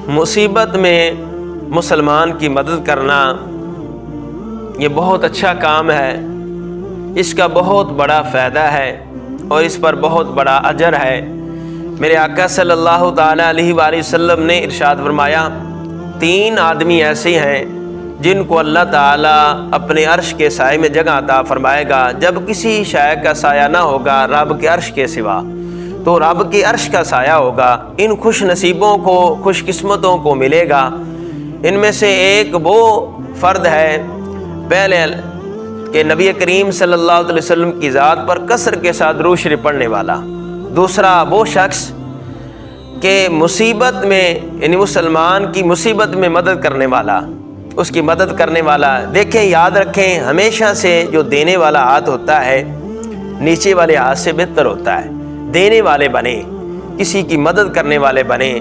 مصیبت میں مسلمان کی مدد کرنا یہ بہت اچھا کام ہے، اس کا بہت بڑا فائدہ ہے اور اس پر بہت بڑا اجر ہے۔ میرے آقا صلی اللہ تعالیٰ علیہ وآلہ وسلم نے ارشاد فرمایا، 3 آدمی ایسے ہیں جن کو اللہ تعالیٰ اپنے عرش کے سائے میں جگہ عطا فرمائے گا جب کسی شے کا سایہ نہ ہوگا رب کے عرش کے سوا، تو رب کے عرش کا سایہ ہوگا۔ ان خوش نصیبوں کو، خوش قسمتوں کو ملے گا۔ ان میں سے ایک وہ فرد ہے پہلے کہ نبی کریم صلی اللہ علیہ وسلم کی ذات پر کثر کے ساتھ درود شریف پڑھنے والا، دوسرا وہ شخص کہ مصیبت میں یعنی مسلمان کی مصیبت میں مدد کرنے والا، اس کی مدد کرنے والا۔ دیکھیں، یاد رکھیں، ہمیشہ سے جو دینے والا ہاتھ ہوتا ہے نیچے والے ہاتھ سے بہتر ہوتا ہے۔ دینے والے بنے، کسی کی مدد کرنے والے بنے۔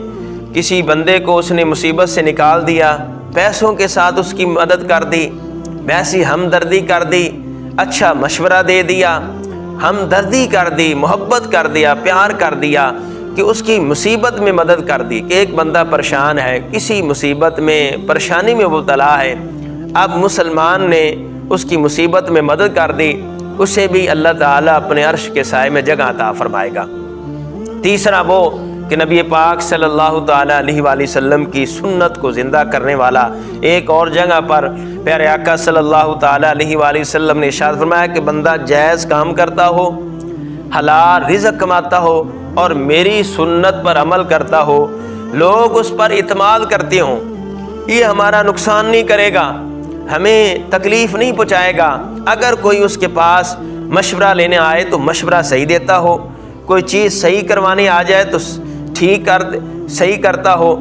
کسی بندے کو اس نے مصیبت سے نکال دیا، پیسوں کے ساتھ اس کی مدد کر دی، ویسی ہمدردی کر دی، اچھا مشورہ دے دیا، ہمدردی کر دی، محبت کر دیا، پیار کر دیا کہ اس کی مصیبت میں مدد کر دی۔ کہ ایک بندہ پریشان ہے، کسی مصیبت میں پریشانی میں مبتلا ہے، اب مسلمان نے اس کی مصیبت میں مدد کر دی، اسے بھی اللہ تعالیٰ اپنے عرش کے سائے میں جگہ عطا فرمائے گا۔ تیسرا وہ کہ نبی پاک صلی اللہ تعالیٰ علیہ وآلہ وسلم کی سنت کو زندہ کرنے والا۔ ایک اور جگہ پر پیارے آقا صلی اللہ تعالیٰ علیہ وآلہ وسلم نے ارشاد فرمایا کہ بندہ جائز کام کرتا ہو، حلال رزق کماتا ہو اور میری سنت پر عمل کرتا ہو، لوگ اس پر اعتماد کرتے ہوں، یہ ہمارا نقصان نہیں کرے گا، ہمیں تکلیف نہیں پہنچائے گا۔ اگر کوئی اس کے پاس مشورہ لینے آئے تو مشورہ صحیح دیتا ہو، کوئی چیز صحیح کروانے آ جائے تو صحیح کرتا ہو۔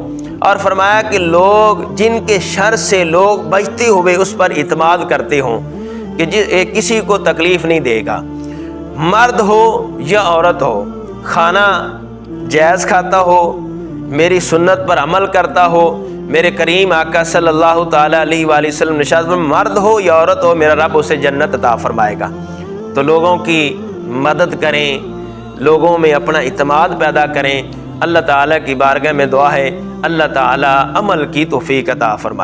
اور فرمایا کہ لوگ جن کے شر سے لوگ بچتے ہوئے اس پر اعتماد کرتے ہوں کہ کسی کو تکلیف نہیں دے گا، مرد ہو یا عورت ہو، کھانا جائز کھاتا ہو، میری سنت پر عمل کرتا ہو۔ میرے کریم آقا صلی اللہ تعالیٰ علیہ وآلہ وسلم نے ارشاد فرمایا، مرد ہو یا عورت ہو، میرا رب اسے جنت عطا فرمائے گا۔ تو لوگوں کی مدد کریں، لوگوں میں اپنا اعتماد پیدا کریں۔ اللہ تعالیٰ کی بارگاہ میں دعا ہے اللہ تعالیٰ عمل کی توفیق عطا فرمائے۔